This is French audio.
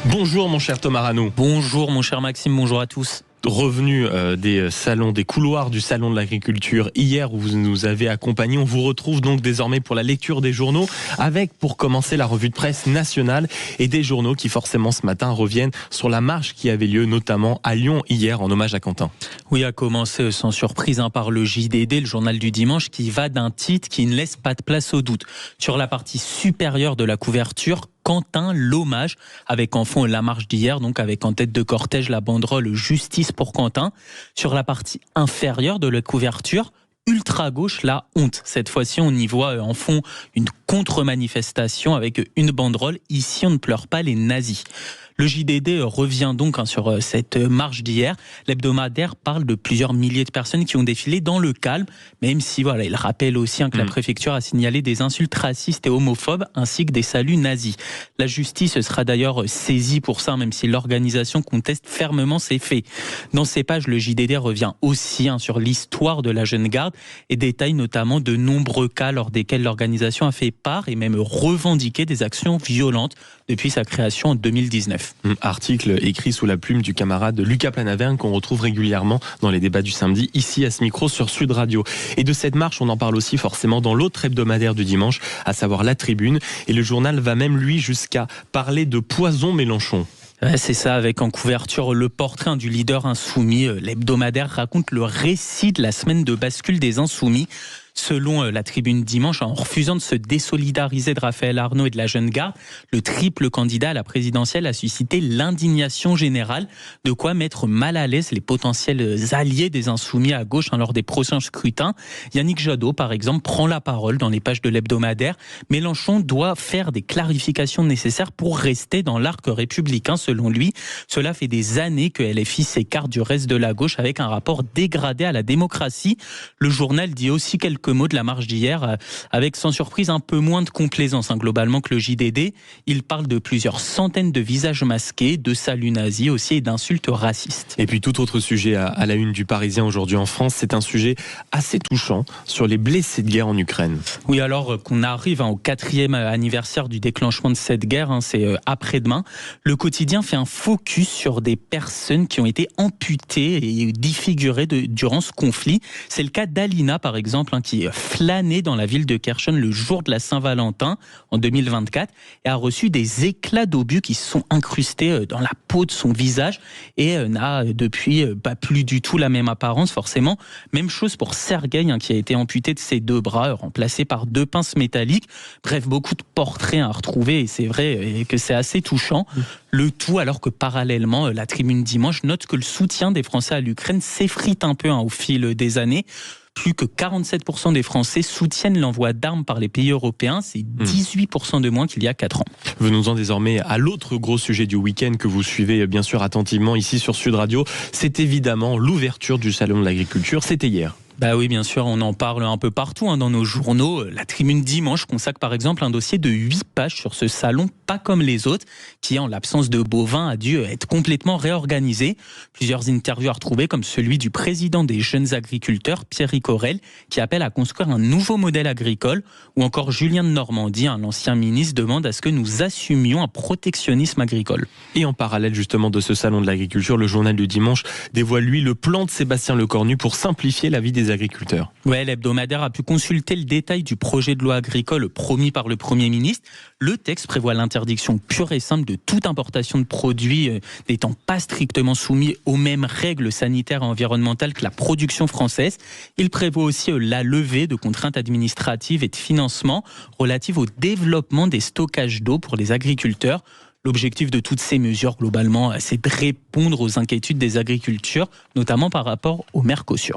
Bonjour mon cher Thomas Rano. Bonjour mon cher Maxime, bonjour à tous. Revenu des couloirs du salon de l'agriculture hier où vous nous avez accompagnés, on vous retrouve donc désormais pour la lecture des journaux avec pour commencer la revue de presse nationale et des journaux qui forcément ce matin reviennent sur la marche qui avait lieu notamment à Lyon hier en hommage à Quentin. Oui, à commencer sans surprise par le JDD, le journal du dimanche, qui va d'un titre qui ne laisse pas de place au doute. Sur la partie supérieure de la couverture, Quentin, l'hommage, avec en fond la marche d'hier, donc avec en tête de cortège la banderole Justice pour Quentin. Sur la partie inférieure de la couverture, ultra-gauche, la honte. Cette fois-ci, on y voit en fond une contre-manifestation avec une banderole « Ici, on ne pleure pas les nazis ». Le JDD revient donc sur cette marche d'hier. L'hebdomadaire parle de plusieurs milliers de personnes qui ont défilé dans le calme, même si il rappelle aussi que la préfecture a signalé des insultes racistes et homophobes ainsi que des saluts nazis. La justice sera d'ailleurs saisie pour ça, même si l'organisation conteste fermement ces faits. Dans ces pages, le JDD revient aussi sur l'histoire de la jeune garde et détaille notamment de nombreux cas lors desquels l'organisation a fait part et même revendiqué des actions violentes depuis sa création en 2019. Article écrit sous la plume du camarade Lucas Planaverne qu'on retrouve régulièrement dans les débats du samedi, ici à ce micro sur Sud Radio. Et de cette marche, on en parle aussi forcément dans l'autre hebdomadaire du dimanche, à savoir La Tribune. Et le journal va même lui jusqu'à parler de poison Mélenchon. C'est ça, avec en couverture le portrait du leader insoumis. L'hebdomadaire raconte le récit de la semaine de bascule des insoumis. Selon La Tribune dimanche, en refusant de se désolidariser de Raphaël Arnault et de la jeune garde, le triple candidat à la présidentielle a suscité l'indignation générale, de quoi mettre mal à l'aise les potentiels alliés des insoumis à gauche lors des prochains scrutins. Yannick Jadot, par exemple, prend la parole dans les pages de l'hebdomadaire. Mélenchon doit faire des clarifications nécessaires pour rester dans l'arc républicain, selon lui. Cela fait des années que LFI s'écarte du reste de la gauche avec un rapport dégradé à la démocratie. Le journal dit aussi quelques mots de la marche d'hier, avec sans surprise un peu moins de complaisance globalement que le JDD. Il parle de plusieurs centaines de visages masqués, de saluts nazis aussi et d'insultes racistes. Et puis tout autre sujet à la une du Parisien aujourd'hui en France, c'est un sujet assez touchant sur les blessés de guerre en Ukraine. Oui, alors qu'on arrive au 4e anniversaire du déclenchement de cette guerre, c'est après-demain, le quotidien fait un focus sur des personnes qui ont été amputées et défigurées durant ce conflit. C'est le cas d'Alina par exemple, qui flânait dans la ville de Kherson le jour de la Saint-Valentin en 2024 et a reçu des éclats d'obus qui se sont incrustés dans la peau de son visage et n'a depuis pas plus du tout la même apparence forcément. Même chose pour Sergueï qui a été amputé de ses deux bras, remplacé par 2 pinces métalliques. Bref, beaucoup de portraits à retrouver et c'est vrai que c'est assez touchant. Le tout alors que parallèlement, La Tribune dimanche note que le soutien des Français à l'Ukraine s'effrite un peu au fil des années. Plus que 47% des Français soutiennent l'envoi d'armes par les pays européens. C'est 18% de moins qu'il y a 4 ans. Venons-en désormais à l'autre gros sujet du week-end que vous suivez bien sûr attentivement ici sur Sud Radio. C'est évidemment l'ouverture du salon de l'agriculture. C'était hier. Bah oui, bien sûr, on en parle un peu partout dans nos journaux. La Tribune dimanche consacre par exemple un dossier de 8 pages sur ce salon, pas comme les autres, qui en l'absence de bovins a dû être complètement réorganisé. Plusieurs interviews à retrouver, comme celui du président des jeunes agriculteurs, Pierrick Aurel, qui appelle à construire un nouveau modèle agricole, ou encore Julien de Normandie, l'ancien ministre, demande à ce que nous assumions un protectionnisme agricole. Et en parallèle justement de ce salon de l'agriculture, le journal du dimanche dévoile lui le plan de Sébastien Lecornu pour simplifier la vie des agriculteurs. Ouais, l'hebdomadaire a pu consulter le détail du projet de loi agricole promis par le Premier ministre. Le texte prévoit l'interdiction pure et simple de toute importation de produits n'étant pas strictement soumis aux mêmes règles sanitaires et environnementales que la production française. Il prévoit aussi la levée de contraintes administratives et de financement relatives au développement des stockages d'eau pour les agriculteurs. L'objectif de toutes ces mesures, globalement, c'est de répondre aux inquiétudes des agriculteurs, notamment par rapport au Mercosur.